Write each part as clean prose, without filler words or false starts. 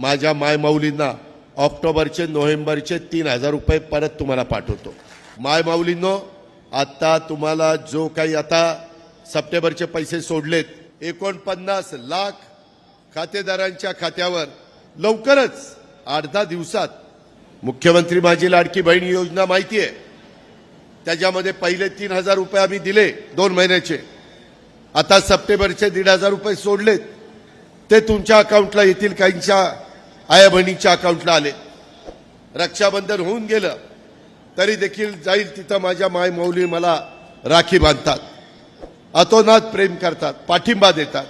माझ्या मायमाऊलींना ऑक्टोबरचे नोव्हेंबरचे 3,000 रुपये परत तुम्हाला पाठवतो। मायमाऊलींनो, आता तुम्हाला जो काही आता सप्टेंबरचे पैसे सोडलेत 49 लाख खातेदारांच्या खात्यावर लवकरच 8-10 दिवसात मुख्यमंत्री माझी लाडकी बहीण योजना माहिती आहे, त्याच्यामध्ये पहिले 3,000 रुपये आम्ही दिले 2 महिन्याचे। आता सप्टेंबरचे 1,500 रुपये सोडलेत, ते तुमच्या अकाउंटला येतील, काहींच्या आया बहिणीच्या अकाउंटला आले। रक्षाबंधन होऊन गेलं तरी देखील जाईल तिथं माझ्या मायमाऊली मला राखी बांधतात, अतोनात प्रेम करतात, पाठिंबा देतात।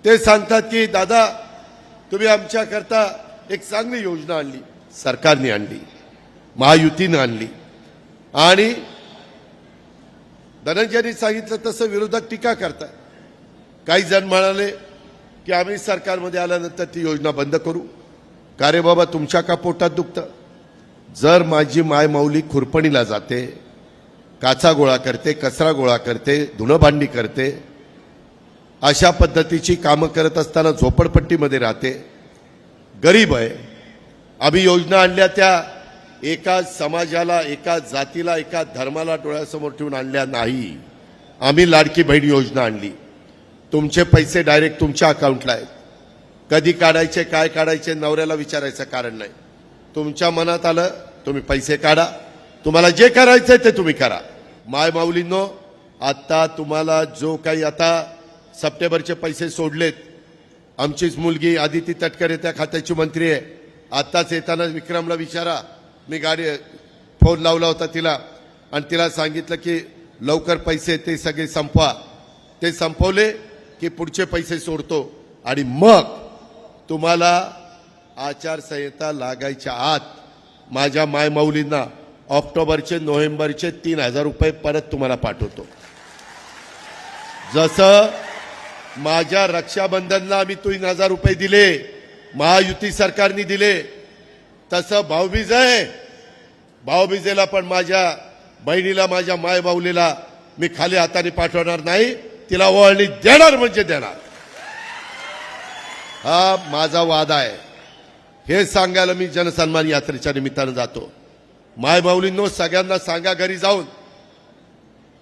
ते सांगतात की दादा तुम्ही आमच्याकरता एक चांगली योजना आणली, सरकारने आणली, महायुतीने आणली। आणि धनंजयनी सांगितलं तसं विरोधक टीका करतात। काही जण म्हणाले की आम्ही सरकारमध्ये आल्यानंतर ती योजना बंद करू। का रे बाबा, तुमच्या का पोटात दुखतं? जर माझी मायमाऊली खुरपणीला जाते, काचा गोळा करते, कचरा गोळा करते, धुणं भांडी करते, अशा पद्धतीची कामं करत असताना झोपडपट्टीमध्ये राहते, गरीब आहे, आम्ही योजना आणल्या त्या एका समाजाला, एका जातीला, एका धर्माला डोळ्यासमोर ठेवून आणल्या नाही। आम्ही लाडकी बहीण योजना आणली। तुमचे पैसे डायरेक्ट तुमच्या अकाउंटला आहेत, कधी काढायचे, काय काढायचे नवऱ्याला विचारायचं कारण नाही। तुमच्या मनात आलं तुम्ही पैसे काढा, तुम्हाला जे करायचंय ते तुम्ही करा। मायमाऊलींनो, आता तुम्हाला जो काही आता सप्टेंबरचे पैसे सोडलेत, आमचीच मुलगी आदिती तटकरे त्या खात्याची मंत्री आहे। आताच येताना विक्रमला विचारा, मी गाडी फोन लावला होता तिला आणि तिला सांगितलं की लवकर पैसे ते सगळे संपवा। ते संपवले की पुढचे पैसे सोडतो आणि मग तुम्हाला आचारसंहिता लागायच्या आत माझ्या मायमाऊलींना ऑक्टोबरचे नोव्हेंबरचे 3,000 रुपये परत तुम्हाला पाठवतो। जसं माझ्या रक्षाबंधनला आम्ही 3,000 रुपये दिले, महायुती सरकारने दिले, तसं भाऊबीज आहे, भाऊबीजेला पण माझ्या बहिणीला, माझ्या मायमाऊलीला मी खाली हाताने पाठवणार नाही, तिला ओवाळणी देणार म्हणजे देणार। हा माझा वादा आहे। हे सांगायला मी जनसन्मान यात्रेच्या निमित्तानं जातो। मायमाऊलींनो, सगळ्यांना सांगा घरी जाऊन,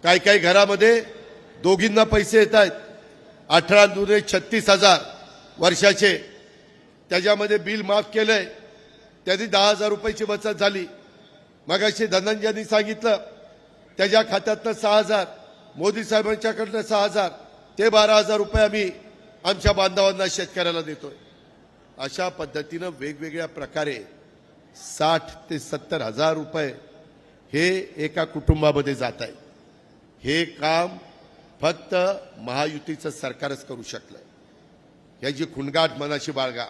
काही घरामध्ये दोघींना पैसे येत आहेत, 18-36,000 वर्षाचे, त्याच्यामध्ये बिल माफ केलंय, त्याची 10,000 रुपयाची बचत झाली। मगाशी धनंजयनी सांगितलं त्याच्या खात्यातनं 6,000, मोदी साहेबांच्याकडनं 6,000, ते 12,000 रुपये आम्ही आमच्या बांधवांना, शेतकऱ्याला देतोय। अशा पद्धतीनं वेगवेगळ्या प्रकारे 60,000 ते 70,000 रुपये हे एका कुटुंबामध्ये जात आहे। हे काम फक्त महायुतीचं सरकारच करू शकलंय। याची खुणगाठ मनाशी बाळगा।